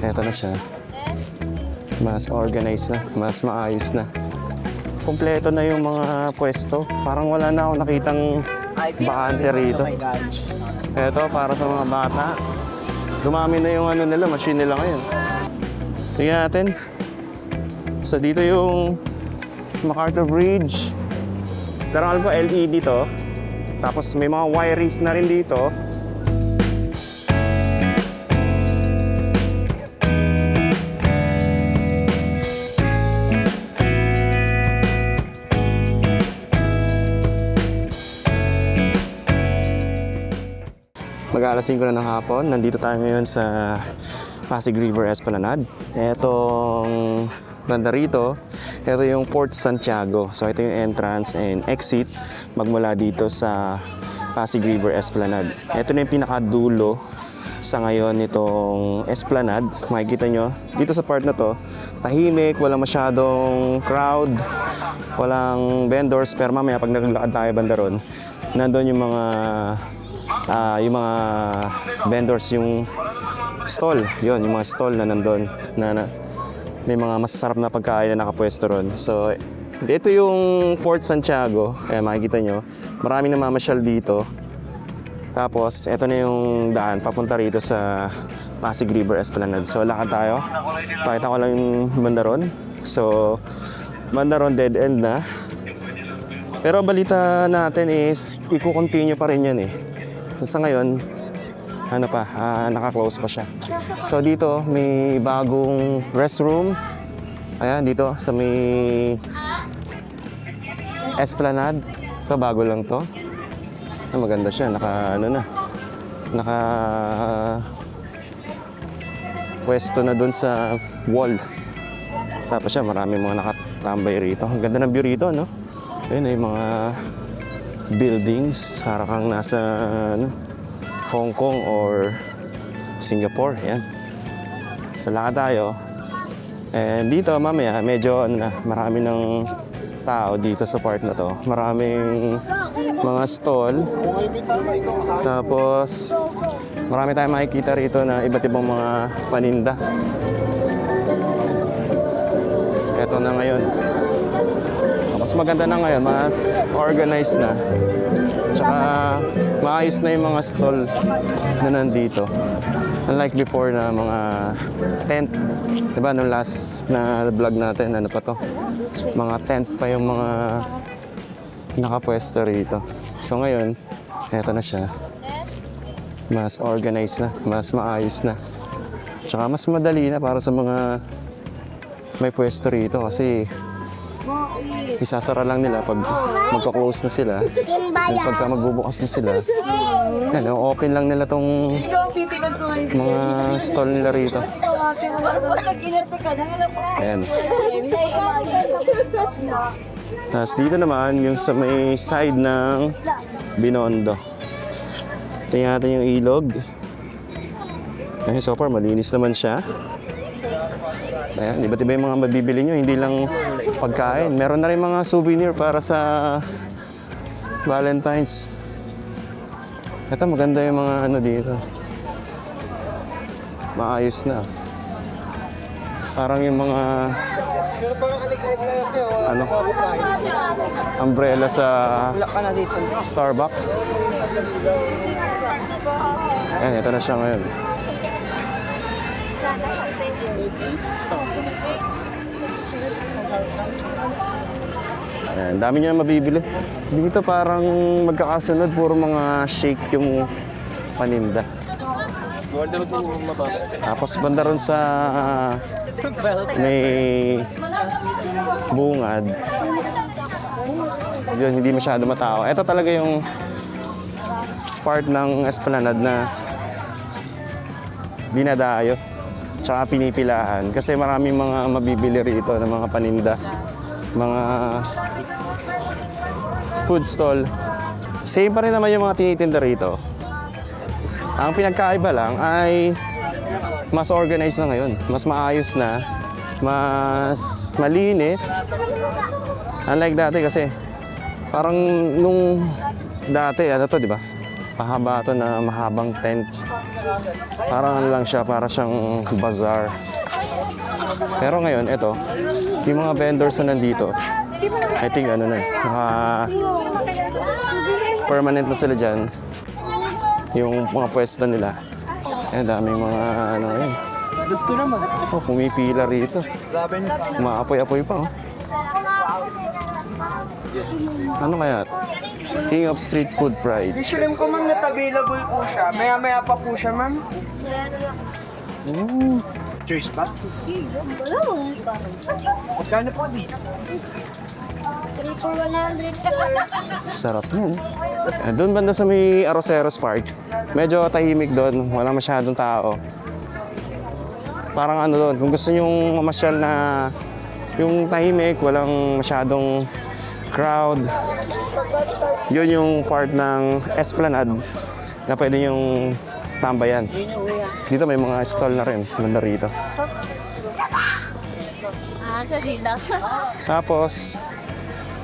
Eto na siya. Mas organized na, mas maayos na. Kompleto na yung mga pwesto. Parang wala na ako nakitang bakante rito. Eto, para sa mga bata. Dumami na yung ano nila, machine nila ngayon. Tingnan natin. So dito yung MacArthur Bridge. Pero alam ko LED to. Tapos may mga wirings na rin dito. Mag-aalas 5 na ng hapon. Nandito tayo ngayon sa Pasig River Esplanade. Etong banda rito, ito yung Fort Santiago. So ito yung entrance and exit magmula dito sa Pasig River Esplanade. Ito na yung pinakadulo sa ngayon nitong Esplanade. Makikita nyo, dito sa part na to, tahimik, walang masyadong crowd, walang vendors. Pero mamaya pag naglakad tayo banda ron, nandun yung mga vendors, yung stall, yun, yung mga stall na nandun na may mga masasarap na pagkain na nakapwesto ron. So, ito yung Fort Santiago. Makikita nyo, maraming namamasyal dito. Tapos, ito na yung daan papunta rito sa Pasig River Esplanade. So, lakad tayo. Pakita ko lang yung banda ron. So, banda ron, dead end na. Pero balita natin is, i-continue pa rin yan eh. Sa ngayon, ano pa, naka-close pa siya. So dito, may bagong restroom. Ayan, dito sa may Esplanade. Ito, bago lang to. Maganda siya, naka pwesto na dun sa wall. Tapos siya, maraming mga nakatambay rito. Ang ganda ng view rito, no? Ayun, yung mga buildings, para kang nasa Hong Kong or Singapore. Yan. So lakad tayo. And dito mamaya medyo marami ng tao dito sa part na to. Maraming mga stall. Tapos marami tayong makikita rito na iba't ibang mga paninda. Ito na ngayon. Mas maganda na ngayon, mas organized na. Tsaka maayos na yung mga stall na nandito. Unlike before na mga tent. Diba, nung last na vlog natin, ano pa to? Mga tent pa yung mga nakapwesto rito. So ngayon, eto na siya. Mas organized na, mas maayos na. Tsaka mas madali na para sa mga may pwesto rito kasi isasara lang nila pag magka-close na sila. Yung pagka magbubukas na sila, yan, open lang nila tong mga stall nila rito. Ayan. Tapos dito naman, yung sa may side ng Binondo. Tingnan natin yung ilog. Ay, so far, malinis naman siya. Ayan, iba't iba yung mga mabibili nyo, hindi lang pagkain. Meron na rin mga souvenir para sa Valentine's. Ito, maganda yung mga ano dito. Maayos na. Parang yung mga ano, umbrella sa Starbucks. Ayan, ito na siya ngayon. Ayan, dami niya mabibili. Dito parang magkakasunod, puro mga shake yung paninda. Tapos banda ron sa may bungad. Yun, hindi masyado matao. Ito talaga yung part ng Esplanade na dinadayo tsaka pinipilahan kasi maraming mga mabibili rito ng mga paninda, mga food stall. Same pa rin naman yung mga tinitinda rito. Ang pinagkaiba lang ay mas organized na ngayon, mas maayos na, mas malinis. Unlike dati kasi parang nung dati ano to, di ba? Pahaba to na mahabang tent. Parang ano lang siya, para siyang bazaar. Pero ngayon, ito, yung mga vendors na nandito, I think ano na, permanent na sila dyan. Yung mga pwesto nila. Daming mga ano yun. Gusto naman. Oh, pumipila rito. Maapoy-apoy pa, oh. Ano kaya? King of Street Food Pride. Yung shrimp ko ma'am, not available po siya. Maya-maya pa po siya ma'am. Choice ba? Magkano po dito? 3 for 100. Sarap yun. Doon banda sa may Arroceros Park, medyo tahimik doon. Walang masyadong tao. Parang ano doon, kung gusto nyong mamasyal na yung tahimik, walang masyadong crowd, yun yung part ng Esplanade na pwede yung tambayan. Dito may mga stall na rin, banda rito. Kanina. Tapos,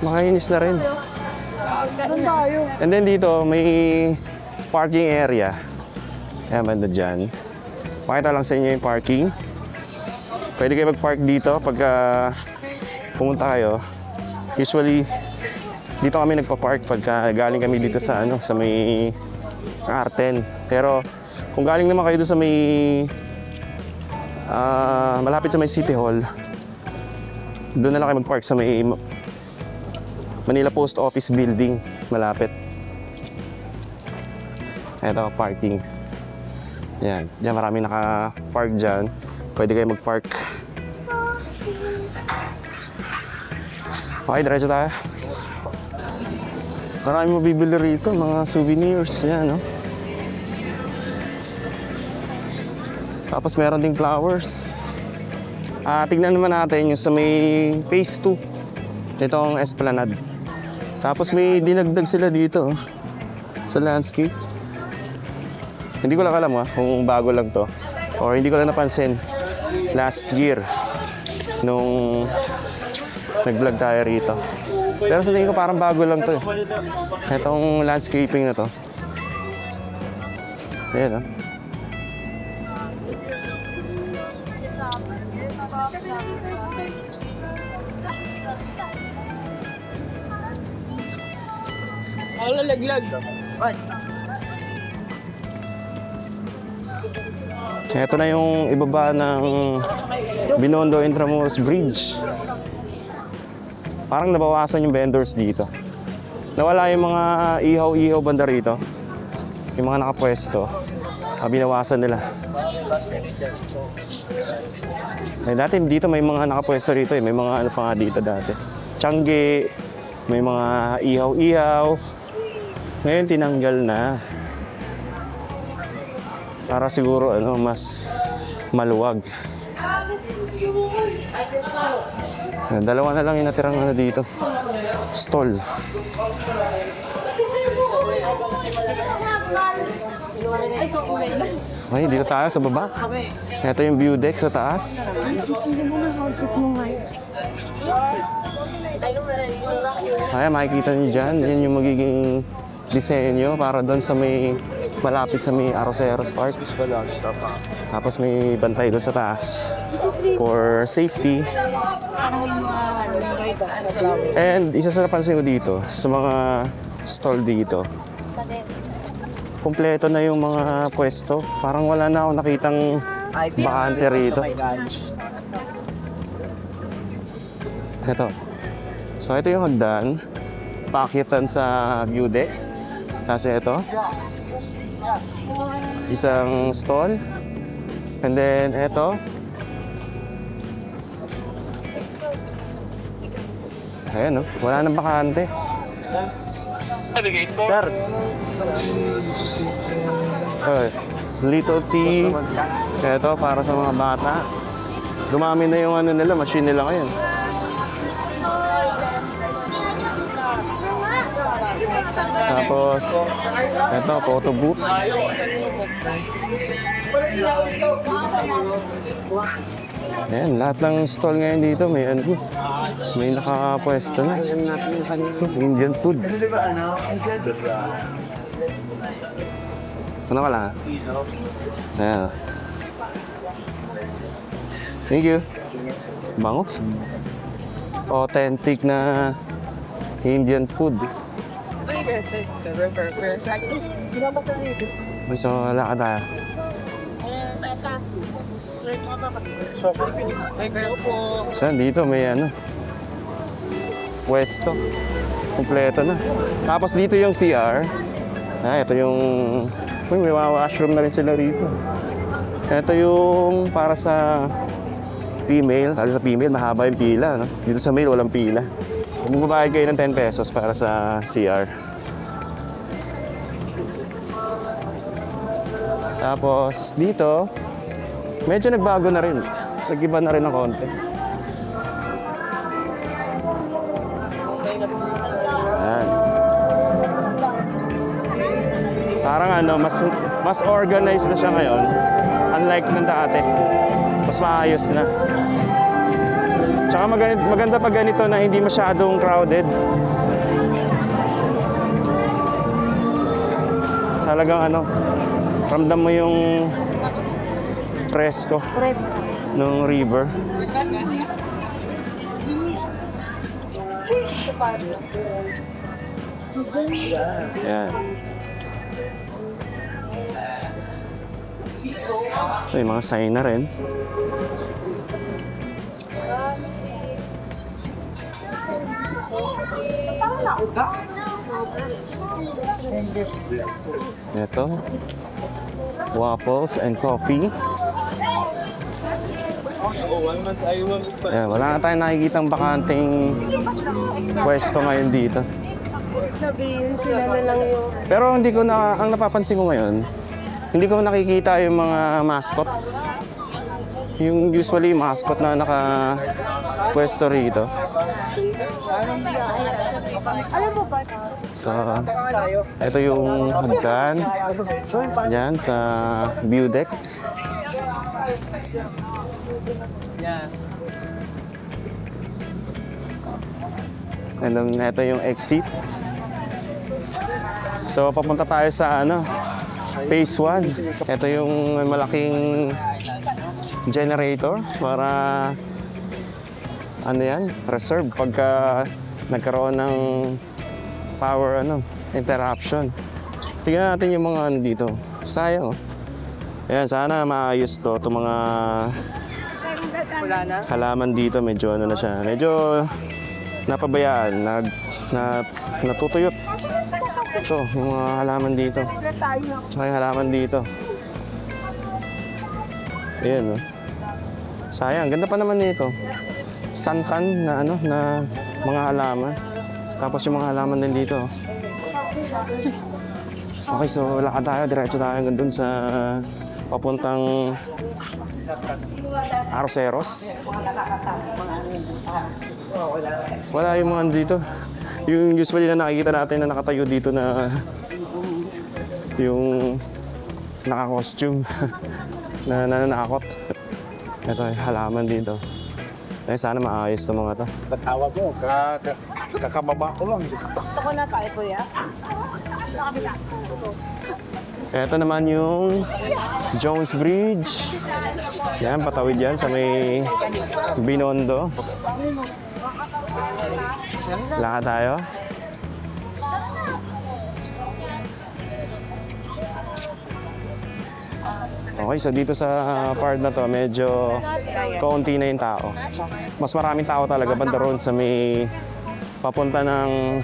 makainis na rin. And then dito, may parking area. Ayan, banda dyan. Pakita lang sa inyo yung parking. Pwede kayo mag-park dito pagka pumunta kayo. Usually, dito kami nagpa-park pagka galing kami dito sa sa may Arten. Pero kung galing naman kayo doon sa may malapit sa may City Hall, doon na lang kayo mag-park sa may Manila Post Office Building, malapit. Ito, parking. Yan, diyan marami naka-park dyan. Pwede kayo mag-park. Okay, diretso tayo. Marami mabibili rito, mga souvenirs. Yan, no? Tapos meron ding flowers. Tignan naman natin yung sa may phase 2. Itong Esplanade. Tapos may dinagdag sila dito sa landscape. Hindi ko lang alam kung bago lang to or hindi ko lang napansin last year nung nag-vlog tayo rito. Pero sa tingin ko parang bago lang to. Itong landscaping na to. Ayan, Laglag. Ito na yung ibaba ng Binondo Intramuros Bridge. Parang nabawasan yung vendors dito. Nawala yung mga ihaw-ihaw banda rito. Yung mga nakapwesto. Binawasan nila. Dati dito may mga nakapwesto rito eh. May mga ano pa nga dito dati. Tiangge, may mga ihaw-ihaw. Ngayon tinanggal na. Para siguro mas maluwag. Dalawa na lang yung natirang dito. Stall. Okay, dito tayo sa baba. Ito yung view deck sa taas. Ayan, makikita niyo dyan. Yan yung magiging disenyo para doon sa may malapit sa may Arroceros Park. Tapos may bantay doon sa taas for safety. And isa sa napansin ko dito, sa mga stall dito, kumpleto na yung mga pwesto. Parang wala na ako nakitang bakante rito. Ito. So ito yung hagdan. Paakyatan sa view deck. Kasi ito. Isang stall. And then ito. Ayan, no? Wala nang bakante. Sir. Little tea. Ito, para sa mga bata. Dumami na yung nila, machine nila ngayon. Tapos, ito, photo booth. Ayan, lahat ng stall ngayon dito may nakapwesto na. Indian food. Ano ka lang ha? Ayan. Thank you. Bango. Authentic na Indian food. So, wala ka tayo. So, dito may ano. Pwesto. Kompleto na. Tapos dito yung CR. Ito yung... Uy, may mga washroom na rin sila rito. Ito yung para sa female. Lalo sa female, mahaba yung pila. No? Dito sa male, walang pila. Magbabayad kayo ng 10 pesos para sa CR. Tapos dito, medyo nagbago na rin. Nag-iba na rin ng konti. Ayan. Parang ano, mas organized na siya ngayon. Unlike nung dati. Mas maayos na. Tsaka maganda pag ganito na hindi masyadong crowded. Talagang ano, ramdam mo yung presko ng river. Ayan. May mga sign na rin. Ito. Waffles and coffee. Ayan, wala na tayong nakikitang bakanting pwesto ngayon dito. Sabihin sila na lang yung... Pero hindi ko na, ang napapansin ko ngayon, hindi ko nakikita yung mga mascot. Yung usually mascot na naka-pwesto rito. Alam mo ba? So, ito yung hagdan. Yan, sa view deck. And then, ito yung exit. So, papunta tayo sa ano, phase 1. Ito yung malaking generator para ano yan, reserve pagka nagkaroon ng power ano, interruption. Tingnan natin yung mga ano dito. Sayang oh. Ayan, sana maayos to. Itong mga halaman dito, medyo ano na siya. Medyo napabayaan, natutuyot. Ito, yung mga halaman dito. Tsaka yung halaman dito. Ayan oh. Sayang, ganda pa naman nito. Santan na ano, na mga halaman. Tapos yung mga halaman din dito. Okay, so lakad tayo. Diretso tayo hanggang dun sa papuntang Arroceros. Wala yung mga dito. Yung usually na nakikita natin na nakatayo dito na yung naka-costume na nananakot. Ito yung halaman dito. Eh, sana maayos itong mga to. Tawag mo, kakababa ko lang. Ako na tayo, kuya. Ito naman yung Jones Bridge. Yan, patawid yan sa may Binondo. Lakad tayo. Okay, so dito sa part na to, medyo kaunti na yung tao. Mas maraming tao talaga banda roon sa may papunta ng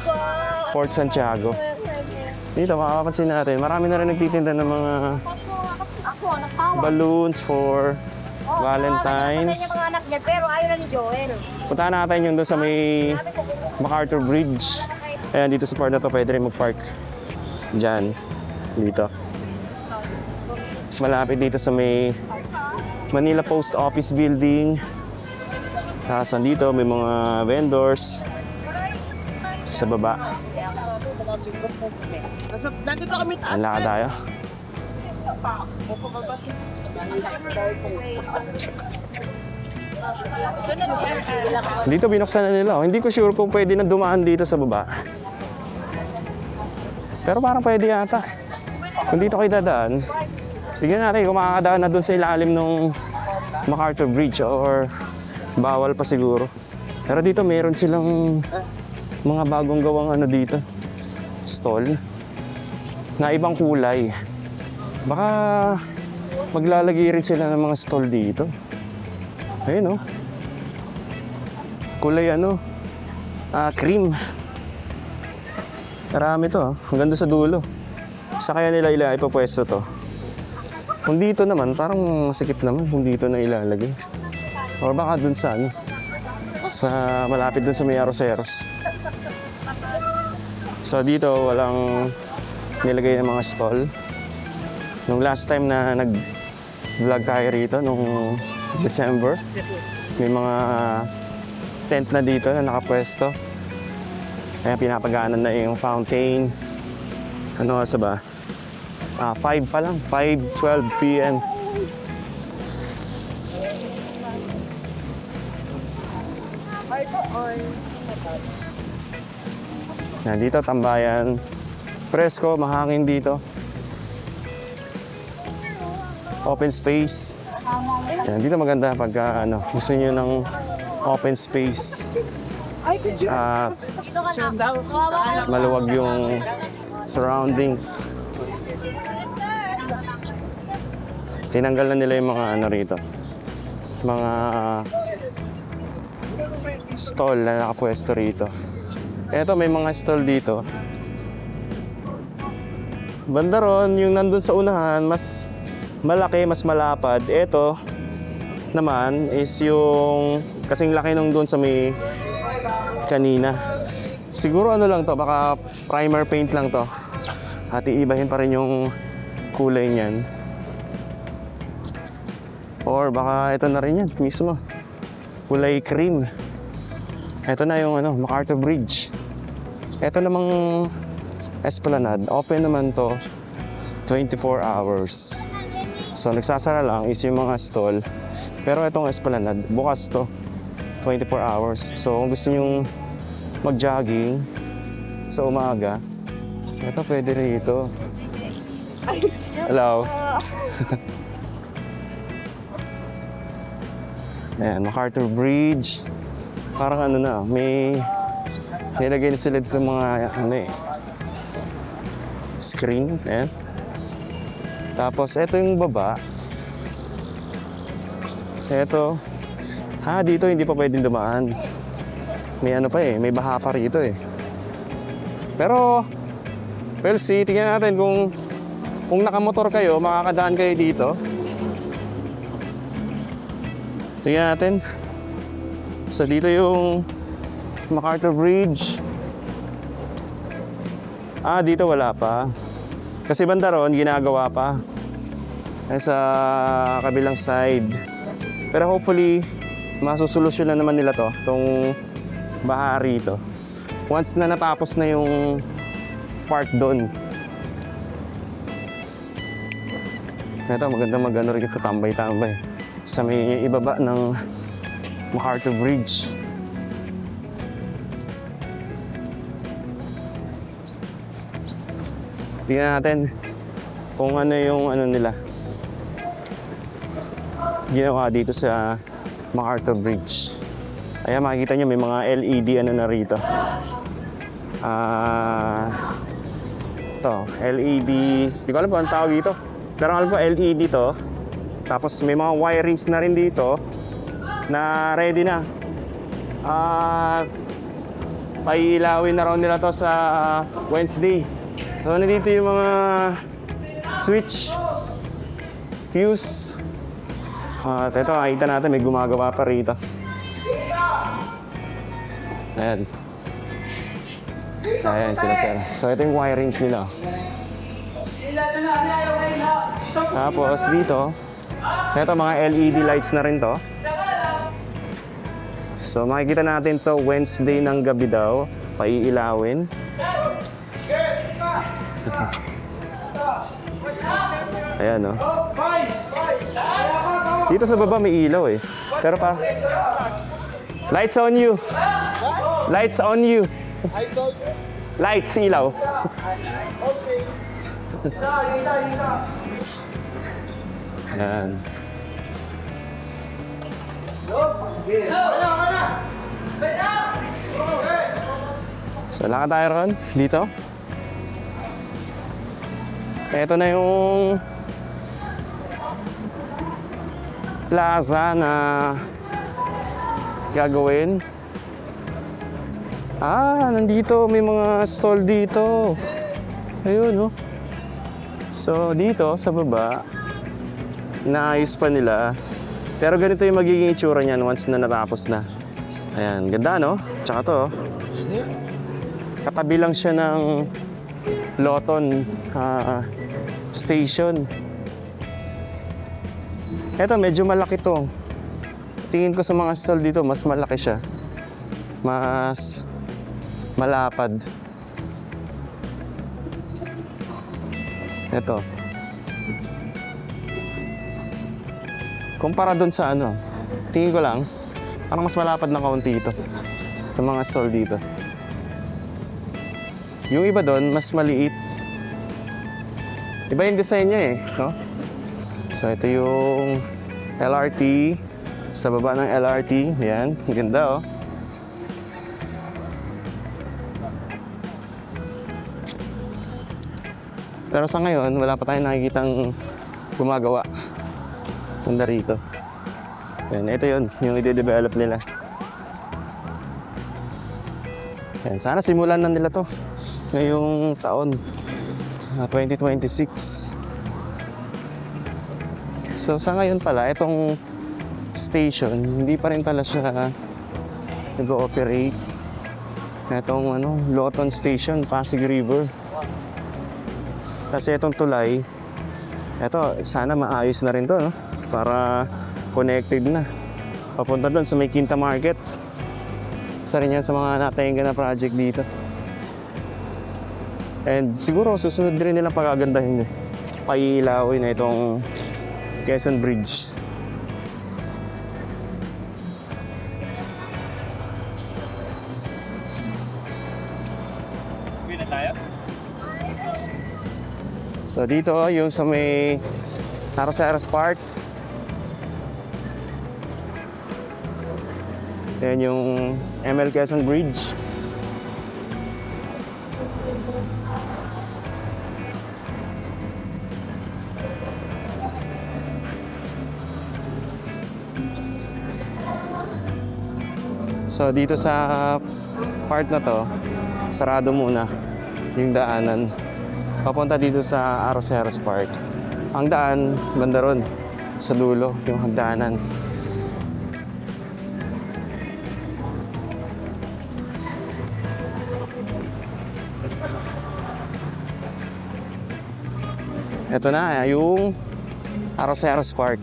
Fort Santiago. Dito, makapapansin natin, marami na rin nagtitinda ng mga balloons for Valentine's. Yung mga anak niya, pero ayaw na ni Joel. Puntahan natin yung doon sa may MacArthur Bridge. Ayan, dito sa part na to, pwede rin mag-park. Diyan, dito. Malapit dito sa may Manila Post Office Building. Tapos dito may mga vendors sa baba. Nandito kami taas. Ang lakad tayo. Dito binuksan na nila. Hindi ko sure kung pwede na dumaan dito sa baba. Pero parang pwede yata. Kung dito kayo dadaan, tignan natin kung makakadaan na doon sa ilalim ng MacArthur Bridge or bawal pa siguro. Pero dito meron silang mga bagong gawang ano dito, stall na ibang kulay. Baka maglalagay rin sila ng mga stall dito. Ayun, oh. Kulay ano, cream. Marami to, hanggang doon sa dulo. Sa kaya nila ipapwesto to. Kung dito naman, parang masikip naman kung dito na ilalagay. Or baka dun sa ano, sa malapit dun sa may Arroceros. So dito walang nilagay ng mga stall. Nung last time na nag-vlog tayo rito, nung December, may mga tent na dito na nakapwesto. Kaya pinapagaanan na yung fountain. Ano sa ba? 5 pa lang, 5:12 p.m. Yan, dito tambayan. Presko, mahangin dito. Open space. Yan, dito maganda pagka gusto niyo ng open space. Maluwag yung surroundings. Tinanggal na nila yung mga rito. Mga stall na nakapwesto rito. Eto, may mga stall dito. Banda ron, yung nandun sa unahan, mas malaki, mas malapad. Eto naman is yung kasing laki nung doon sa may kanina. Siguro ano lang to, baka primer paint lang to. At iibahin pa rin yung kulay niyan. Or baka ito na rin yan mismo. Kulay cream. Ito na yung MacArthur Bridge. Ito namang Esplanade. Open naman to 24 hours. So nagsasara lang is yung mga stall. Pero itong Esplanade, bukas to 24 hours. So kung gusto nyong mag-jogging sa umaga, ito pwede rito. Hello. Ayan, MacArthur Bridge. Parang may nilagay na sila dito mga screen. Ayan. Tapos ito yung baba. Ito. Dito hindi pa pwedeng dumaan. May may baha pa rito eh. Pero, well, tingnan natin kung nakamotor kayo, makakadaan kayo dito. Tingnan natin. So dito yung MacArthur Bridge. Dito wala pa. Kasi banda ron, ginagawa pa. Sa kabilang side. Pero hopefully, masusolusyon na naman nila to, itong baha rito. Once na natapos na yung part doon. Ito, maganda rito, tambay-tambay. Sa may ibaba ng MacArthur Bridge. Tingnan natin kung ano yung nila ginawa dito sa MacArthur Bridge. Ayan, makikita nyo may mga LED na rito. Ito, LED. Hindi ko alam kung anong tawag dito. Pero alam ko LED to. Tapos may mga wirings na rin dito na ready na. Paiilawin na raw nila to sa Wednesday. So nandito yung mga switch, fuse. Ito, nakita natin may gumagawa pa rito. Ayan. Ayan sila sir. So ito yung wirings nila. Tapos dito, ito mga LED lights na rin to. So makikita natin to Wednesday ng gabi daw, paiilawin. Ayan, no? Dito sa baba may ilaw eh. Pero pa... Lights on you! Lights on you! Lights, ilaw. Yan. So, lakad tayo ron, dito. Ito na yung plaza na gagawin. Nandito, may mga stall dito. Ayun, no? So, dito, sa baba, naayos pa nila. Pero ganito yung magiging itsura niyan once na natapos na. Ayan, ganda, no? Tsaka to, katabi lang siya ng Loton station. Eto, medyo malaki to. Tingin ko sa mga stall dito, mas malaki siya. Mas malapad. Eto. Kumpara dun sa ano, tingin ko lang, parang mas malapad na kaunti ito. Sa mga stall dito. Yung iba doon, mas maliit. Iba yung design niya eh, no? So, ito yung LRT. Sa baba ng LRT, yan. Ganda, oh. Pero sa ngayon, wala pa tayong nakikitang gumagawa. Ganda rito. Yan, ito yun, yung i-develop nila. Yan, sana simulan na nila to ngayong taon, 2026. So sa ngayon pala, itong station, hindi pa rin pala siya nag-ooperate. Itong Loton Station, Pasig River. Kasi itong tulay, ito, sana maayos na rin to, no? Para connected na. Papunta doon sa may Quinta Market. Isa rin yan sa mga natayin na project dito. And siguro susunod din nilang pagagandahin eh. Pailawin na itong Quezon Bridge. So dito yung sa may Arroceros Park. Yan yung ML Quezon Bridge. So dito sa part na to, sarado muna yung daanan. Papunta dito sa Arroceros Park. Ang daan, banda ron, sa dulo, yung hagdanan. Ito na, yung Arroceros Park.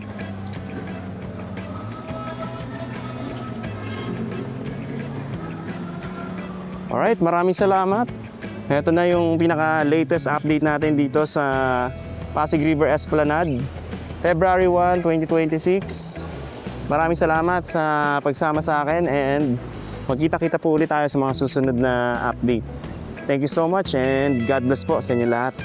Alright, maraming salamat. Ito na yung pinaka-latest update natin dito sa Pasig River Esplanade. February 1, 2026. Maraming salamat sa pagsama sa akin and magkita-kita po ulit tayo sa mga susunod na update. Thank you so much and God bless po sa inyo lahat.